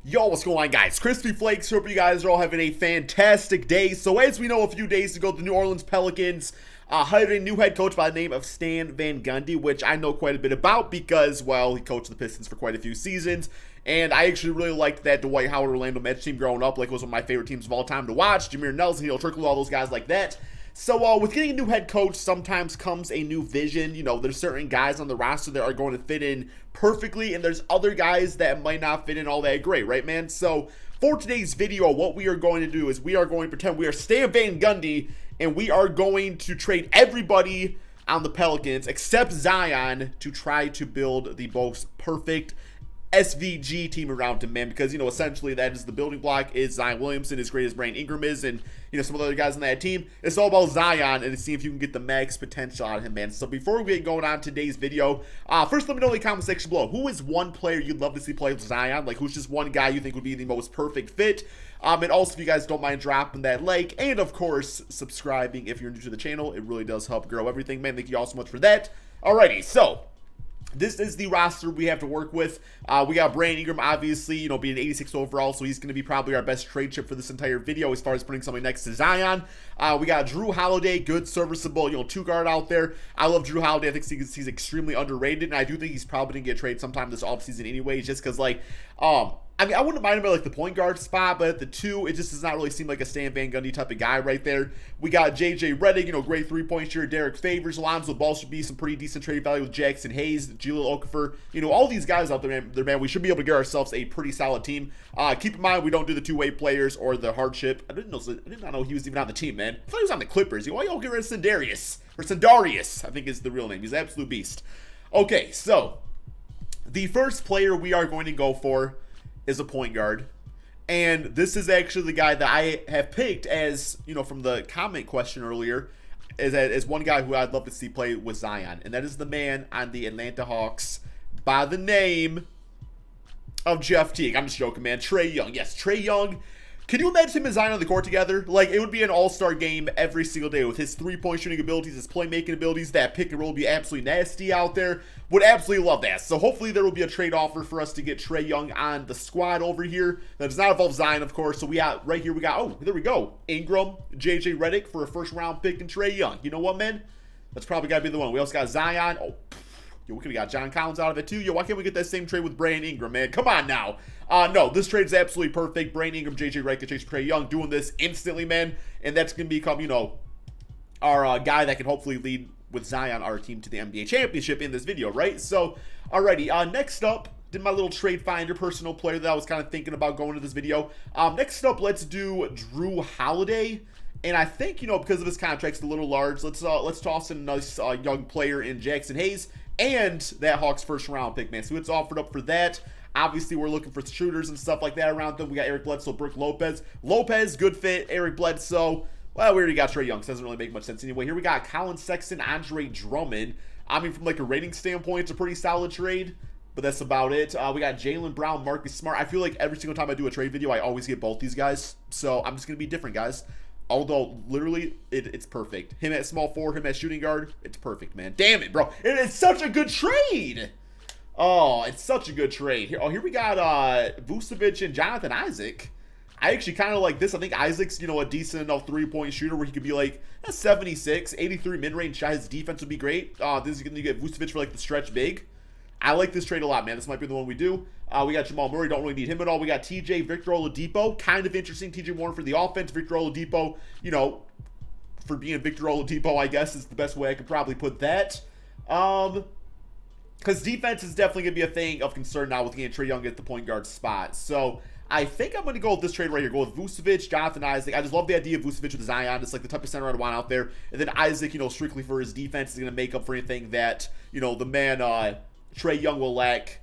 Yo, what's going on, guys? Crispy Flakes. Hope you guys are all having a fantastic day. So as we know, a few days ago, the New Orleans Pelicans hired a new head coach by the name of Stan Van Gundy, which I know quite a bit about because, well, he coached the Pistons for quite a few seasons. And I actually really liked that Dwight Howard Orlando Magic team growing up. Like, it was one of my favorite teams of all time to watch. Jameer Nelson, Neil Trickle, all those guys like that. So with getting a new head coach, sometimes comes a new vision. You know, there's certain guys on the roster that are going to fit in perfectly, and there's other guys that might not fit in all that great, right, man? So for today's video, what we are going to do is we are going to pretend we are Stan Van Gundy, and we are going to trade everybody on the Pelicans except Zion to try to build the most perfect SVG team around him, man, because, you know, essentially that is the building block is Zion Williamson, as great as Brandon Ingram is, and, you know, some of the other guys on that team. It's all about Zion and to see if you can get the max potential out of him, man. So before we get going on today's video, first let me know in the comment section below, who is one player you'd love to see play with Zion? Like, who's just one guy you think would be the most perfect fit? And also, if you guys don't mind dropping that like, and of course, subscribing if you're new to the channel. It really does help grow everything, man. Thank you all so much for that. Alrighty, so this is the roster we have to work with. We got Brandon Ingram, obviously, you know, being 86 overall, so he's going to be probably our best trade chip for this entire video as far as putting somebody next to Zion. We got Drew Holiday, good, serviceable, you know, two-guard out there. I love Drew Holiday. I think he's extremely underrated, and I do think he's probably going to get traded sometime this offseason anyway, just because, like, I mean, I wouldn't mind him at, like, the point guard spot, but at the two, it just does not really seem like a Stan Van Gundy type of guy right there. We got J.J. Redick, you know, great three-point shooter. Derek Favors, Alonzo Ball should be some pretty decent trade value with Jackson Hayes, Jahlil Okafor. You know, all these guys out there, man, we should be able to get ourselves a pretty solid team. Keep in mind, we don't do the two-way players or the hardship. I did not know he was even on the team, man. I thought he was on the Clippers. Why y'all get rid of Sindarius? Or Sindarius, I think is the real name. He's an absolute beast. Okay, so the first player we are going to go for is a point guard, and this is actually the guy that I have picked as, you know, from the comment question earlier, as one guy who I'd love to see play with Zion, and that is the man on the Atlanta Hawks by the name of Jeff Teague. I'm just joking, man. Trae Young. Yes, Trae Young. Can you imagine him and Zion on the court together? Like, it would be an all-star game every single day with his three-point shooting abilities, his playmaking abilities. That pick and roll would be absolutely nasty out there. Would absolutely love that. So hopefully there will be a trade offer for us to get Trae Young on the squad over here. That does not involve Zion, of course. So we got, right here, we got, oh, there we go. Ingram, J.J. Redick for a first-round pick and Trae Young. You know what, man? That's probably got to be the one. We also got Zion. Oh, yo, we could have got John Collins out of it too. Yo, why can't we get that same trade with Brandon Ingram, man? Come on now. No, this trade is absolutely perfect. Brandon Ingram, J.J. Redick, Trae Young doing this instantly, man. And that's going to become, you know, our guy that can hopefully lead with Zion, our team, to the NBA championship in this video, right? So, alrighty. Next up, did my little trade finder personal player that I was kind of thinking about going to this video. Next up, let's do Drew Holiday. And I think, you know, because of his contract's a little large, let's toss in a nice young player in Jackson Hayes and that Hawks first round pick, man. So it's offered up for that. Obviously, we're looking for shooters and stuff like that around them. We got Eric Bledsoe, Brook Lopez. Lopez, good fit. Eric Bledsoe, well, we already got Trae Young, so it doesn't really make much sense anyway. Here we got Colin Sexton, Andre Drummond. I mean, from like a rating standpoint, it's a pretty solid trade, but that's about it. We got Jaylen Brown, Marcus Smart. I feel like every single time I do a trade video, I always get both these guys, so I'm just going to be different, guys. Although, literally, it's perfect. Him at small forward, him at shooting guard, it's perfect, man. Damn it, bro. It is such a good trade. Oh, it's such a good trade. Here we got Vucevic and Jonathan Isaac. I actually kind of like this. I think Isaac's, you know, a decent enough three-point shooter where he could be like a 76, 83 mid-range shot. His defense would be great. This is going to get Vucevic for like the stretch big. I like this trade a lot, man. This might be the one we do. We got Jamal Murray. Don't really need him at all. We got TJ, Victor Oladipo. Kind of interesting. TJ Warren for the offense. Victor Oladipo, you know, for being Victor Oladipo, I guess is the best way I could probably put that. Because defense is definitely going to be a thing of concern now with getting Trae Young at the point guard spot. So I think I'm going to go with this trade right here. Go with Vucevic, Jonathan Isaac. I just love the idea of Vucevic with Zion. It's like the type of center I'd want out there. And then Isaac, you know, strictly for his defense, is going to make up for anything that, you know, the man Trae Young will lack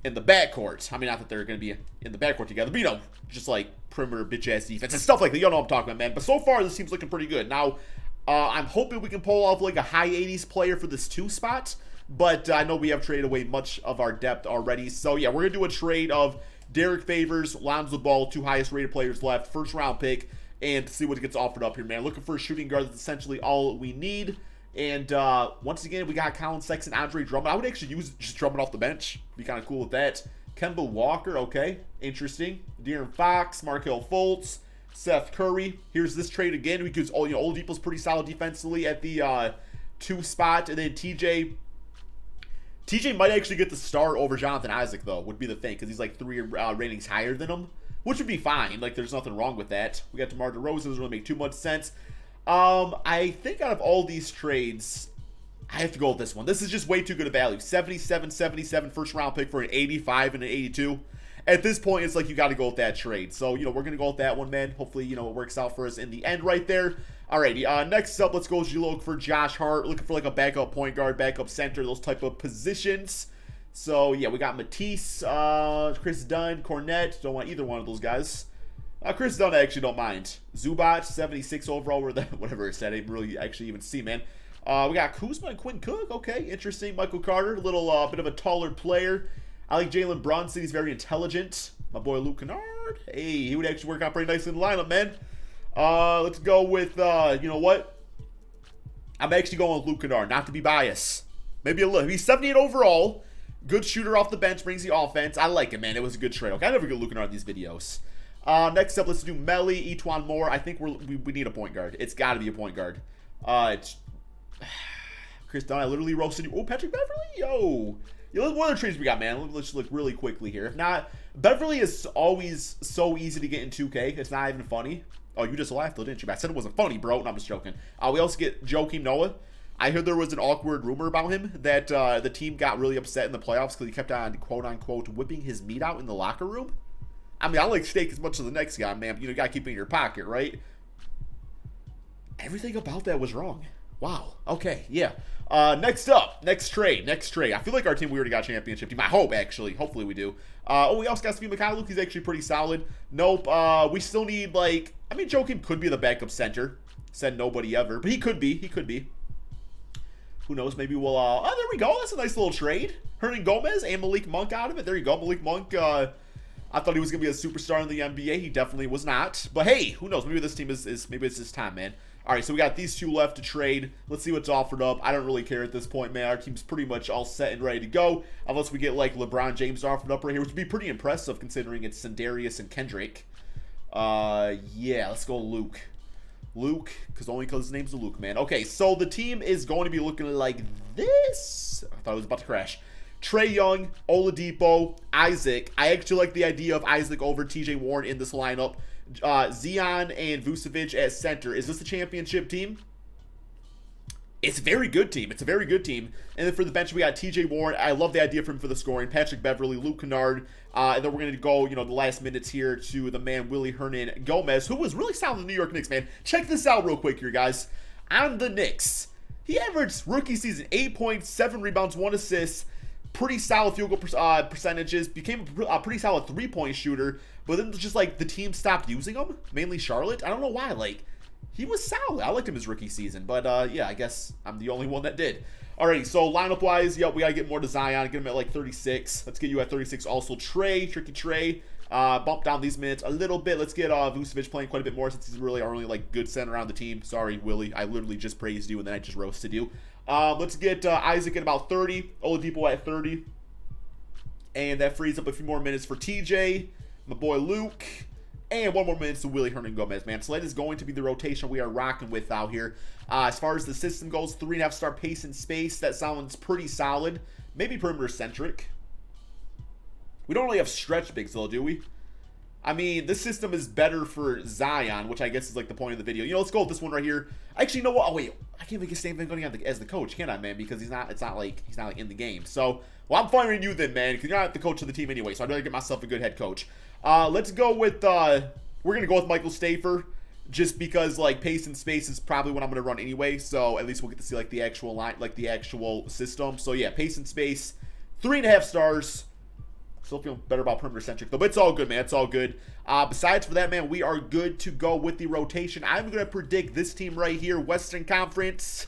in the backcourt. I mean, not that they're going to be in the backcourt together, but, you know, just like perimeter bitch-ass defense and stuff like that. You know what I'm talking about, man. But so far, this team's looking pretty good. Now, I'm hoping we can pull off like a high 80s player for this 2 spot. But I know we have traded away much of our depth already. So, yeah, we're going to do a trade of Derek Favors, Lonzo Ball, 2 highest rated players left, first round pick, and see what gets offered up here, man. Looking for a shooting guard. That's essentially all we need. And once again, we got Colin Sexton, Andre Drummond. I would actually use just Drummond off the bench. Be kind of cool with that. Kemba Walker, okay, interesting. De'Aaron Fox, Markelle Fultz, Seth Curry. Here's this trade again because Oladipo's pretty solid defensively at the 2 spot, and then TJ might actually get the start over Jonathan Isaac though. Would be the thing because he's like 3 ratings higher than him, which would be fine. Like there's nothing wrong with that. We got DeMar DeRozan. Doesn't really make too much sense. I think out of all these trades, I have to go with this one. This is just way too good a value. 77 first round pick for an 85 and an 82. At this point, it's like you got to go with that trade. So, we're going to go with that one, man. Hopefully, it works out for us in the end right there. Alrighty, next up, let's go look for Josh Hart. Looking for like a backup point guard, backup center, those type of positions. So, yeah, we got Matisse, Chris Dunn, Cornette. Don't want either one of those guys. Chris Dunn, I actually don't mind. Zubac, 76 overall, whatever it said. I didn't really actually even see, man. We got Kuzma and Quinn Cook. Okay, interesting. Michael Carter, a little bit of a taller player. I like Jalen Brunson. He's very intelligent. My boy Luke Kennard. Hey, he would actually work out pretty nicely in the lineup, man. Let's go with, you know what? I'm actually going with Luke Kennard, not to be biased. Maybe a little. He's 78 overall. Good shooter off the bench, brings the offense. I like it, man. It was a good trade. Okay, I never get Luke Kennard in these videos. Next up, let's do Melly, Etwan Moore. I think we need a point guard. It's got to be a point guard. It's Chris Dunn, I literally roasted you. Oh, Patrick Beverly? Yo. What other trades we got, man? Let's look really quickly here. If not, Beverly is always so easy to get in 2K. It's not even funny. Oh, you just laughed, though, didn't you? I said it wasn't funny, bro. No, I'm just joking. We also get Joakim Noah. I heard there was an awkward rumor about him that the team got really upset in the playoffs because he kept on, quote-unquote, whipping his meat out in the locker room. I mean, I like steak as much as the next guy, man. But, you got to keep it in your pocket, right? Everything about that was wrong. Wow. Okay. Yeah. Next up. Next trade. I feel like our team, we already got a championship team. I hope, actually. Hopefully we do. We also got Steve Mikhailuk. He's actually pretty solid. Nope. We still need, Joakim could be the backup center. Said nobody ever. But he could be. Who knows? Maybe we'll, oh, there we go. That's a nice little trade. Hernan Gomez and Malik Monk out of it. There you go. Malik Monk, I thought he was going to be a superstar in the NBA. He definitely was not. But hey, who knows? Maybe this team maybe it's his time, man. All right, so we got these 2 left to trade. Let's see what's offered up. I don't really care at this point, man. Our team's pretty much all set and ready to go. Unless we get, LeBron James offered up right here, which would be pretty impressive considering it's Sindarius and Kendrick. Yeah, let's go Luke. Luke, because his name's Luke, man. Okay, so the team is going to be looking like this. I thought it was about to crash. Trae Young, Oladipo, Isaac. I actually like the idea of Isaac over TJ Warren in this lineup. ZEON and Vucevic at center. Is this a championship team? It's a very good team. And then for the bench, we got TJ Warren. I love the idea for him for the scoring. Patrick Beverly, Luke Kennard. And then we're going to go, the last minutes here to the man, Willie Hernan Gomez, who was really solid in the New York Knicks, man. Check this out real quick here, guys. On the Knicks, he averaged rookie season 8 points, 7 rebounds, 1 assist. Pretty solid field goal percentages. Became a pretty solid 3-point shooter. But then just the team stopped using him. Mainly Charlotte. I don't know why. He was solid. I liked him his rookie season. But yeah, I guess I'm the only one that did. Alrighty, so lineup wise, yep, we gotta get more to Zion. Get him at 36. Let's get you at 36. Also Trae, tricky Trae. Bump down these minutes a little bit. Let's get Vucevic playing quite a bit more since he's really our only good center on the team. Sorry, Willie. I literally just praised you and then I just roasted you. Let's get Isaac at about 30. Oladipo at 30. And that frees up a few more minutes for TJ. My boy Luke. And 1 more minute to Willie Hernan Gomez, man. So that is going to be the rotation we are rocking with out here. As far as the system goes, 3.5-star pace and space. That sounds pretty solid. Maybe perimeter-centric. We don't really have stretch bigs, though, do we? I mean, this system is better for Zion, which I guess is the point of the video. Let's go with this one right here. Actually, you know what? Oh, wait. I can't make a Stan Van Gundy as the coach, can I, man? Because he's not in the game. So, well, I'm firing you then, man, because you're not the coach of the team anyway. So I'd rather get myself a good head coach. Let's go with, we're going to go with Michael Stafer. Just because, pace and space is probably what I'm going to run anyway. So, at least we'll get to see, the actual line, the actual system. So, yeah, pace and space. 3.5 stars. Still feeling better about perimeter-centric, though. But it's all good, man. It's all good. Besides for that, man, we are good to go with the rotation. I'm going to predict this team right here, Western Conference.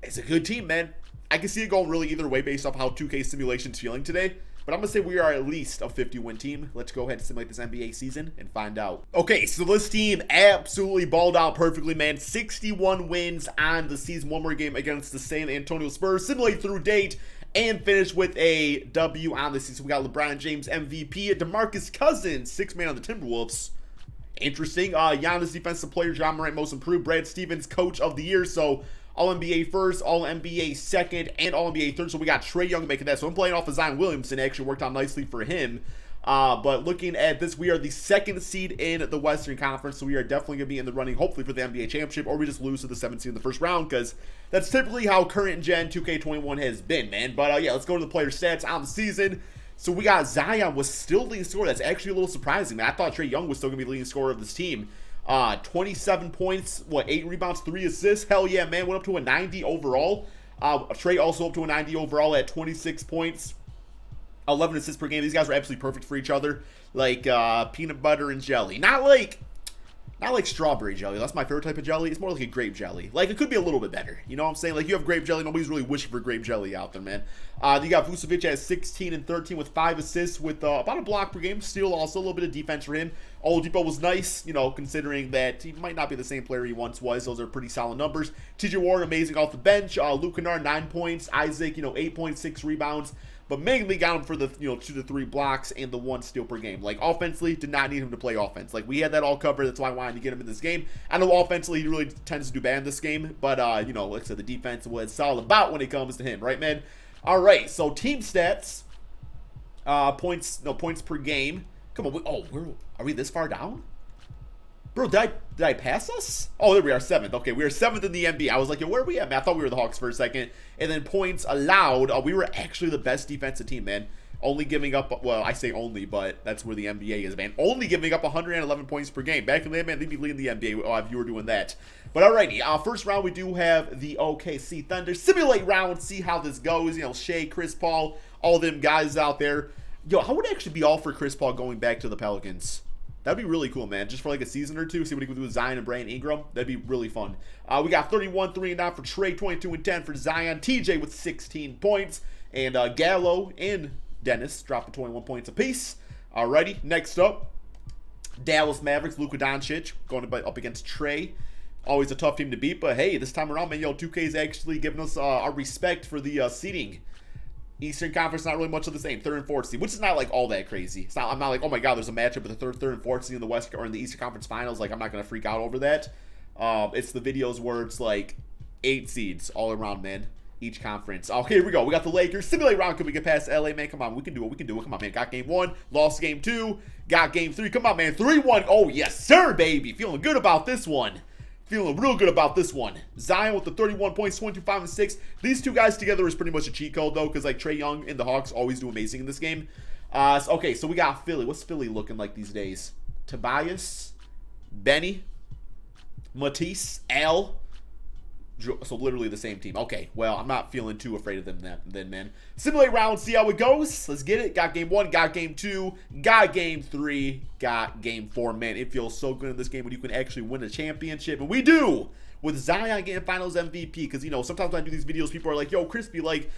It's a good team, man. I can see it going really either way based off how 2K Simulation's feeling today. But I'm going to say we are at least a 50-win team. Let's go ahead and simulate this NBA season and find out. Okay, so this team absolutely balled out perfectly, man. 61 wins on the season. 1 more game against the San Antonio Spurs. Simulate through date. and finish with a W on the season. We got LeBron James MVP, DeMarcus Cousins, 6th man on the Timberwolves. Interesting. Giannis Defensive Player, John Morant Most Improved, Brad Stevens Coach of the Year. So All-NBA first, All-NBA second, and All-NBA third. So we got Trae Young making that. So I'm playing off of Zion Williamson. It actually worked out nicely for him. But looking at this, we are the 2nd seed in the Western Conference, so we are definitely going to be in the running, hopefully, for the NBA Championship, or we just lose to the 7th seed in the first round, because that's typically how current gen 2K21 has been, man. But yeah, let's go to the player stats on the season. So we got Zion was still leading scorer. That's actually a little surprising, man. I thought Trae Young was still going to be leading scorer of this team. 27 points, 8 rebounds, 3 assists. Hell yeah, man. Went up to a 90 overall. Trae also up to a 90 overall at 26 points. 11 assists per game. These guys were absolutely perfect for each other. Like peanut butter and jelly. Not like strawberry jelly. That's my favorite type of jelly. It's more like a grape jelly. Like, it could be a little bit better. You know what I'm saying? Like, you have grape jelly. Nobody's really wishing for grape jelly out there, man. You got Vucevic at 16 and 13 with 5 assists with about a block per game. Steal also. A little bit of defense for him. Oladipo was nice, you know, considering that he might not be the same player he once was. Those are pretty solid numbers. TJ Warren, amazing off the bench. Luke Kennard, 9 points. Isaac, 8.6 rebounds. But mainly got him for the 2 to 3 blocks and the 1 steal per game. Like, offensively, did not need him to play offense. Like, we had that all covered. That's why I wanted to get him in this game. I know offensively he really tends to do bad in this game, but like I said, the defense was all about when it comes to him, right, man? All right, so team stats, points per game. Come on, are we this far down? Bro, did I pass us? Oh, there we are, 7th. Okay, we are 7th in the NBA. I was like, yo, where are we at, man? I thought we were the Hawks for a second. And then points allowed. We were actually the best defensive team, man. Only giving up, well, I say only, but that's where the NBA is, man. Only giving up 111 points per game. Back in the day, man, they'd be leading the NBA if you were doing that. But alrighty, first round, we do have the OKC Thunder. Simulate round, see how this goes. Shea, Chris Paul, all them guys out there. Yo, I would actually be all for Chris Paul going back to the Pelicans. That'd be really cool, man. Just for like a season or two, see what he can do with Zion and Brandon Ingram. That'd be really fun. We got 31, 3 and 9 for Trae, 22 and 10 for Zion. TJ with 16 points, and Gallo and Dennis dropping 21 points apiece. Alrighty, next up, Dallas Mavericks, Luka Doncic going up against Trae. Always a tough team to beat, but hey, this time around, man, 2K's actually giving us our respect for the seeding. Eastern Conference, not really much of the same. 3rd and 4th seed, which is not like all that crazy. I'm not like, oh my god, there's a matchup with the 3rd and 4th seed in the West or in the Eastern Conference Finals. Like, I'm not gonna freak out over that. It's the videos where it's like 8 seeds all around, man. Each conference. Okay, here we go. We got the Lakers. Simulate round. Can we get past LA, man? Come on, we can do it. We can do it. Come on, man. Got game 1, lost game 2, got game 3. Come on, man. 3-1. Oh yes, sir, baby. Feeling good about this one. Feeling real good about this one. Zion with the 31 points, 25 and 6. These two guys together is pretty much a cheat code, though, because like Trae Young and the Hawks always do amazing in this game. Okay, so we got Philly. What's Philly looking like these days? Tobias, Benny, Matisse, Al. So literally the same team. Okay, well, I'm not feeling too afraid of them then, man. Simulate round, see how it goes. Let's get it. Got game 1, got game 2, got game 3, got game 4. Man, it feels so good in this game when you can actually win a championship. And we do! With Zion getting finals MVP. Because, sometimes when I do these videos, people are like, yo, Crispy, like,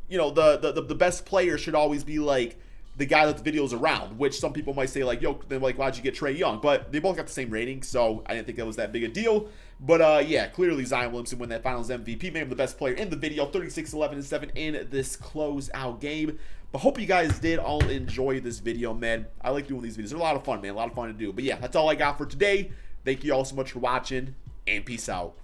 the best player should always be, like, the guy that the video's around, which some people might say, like, yo, then, like, why'd you get Trae Young? But they both got the same rating, so I didn't think that was that big a deal. But, yeah, clearly Zion Williamson win that finals MVP, made him the best player in the video, 36, 11, and 7 in this closeout game. But hope you guys did all enjoy this video, man. I like doing these videos. They're a lot of fun, man. A lot of fun to do. But, yeah, that's all I got for today. Thank you all so much for watching, and peace out.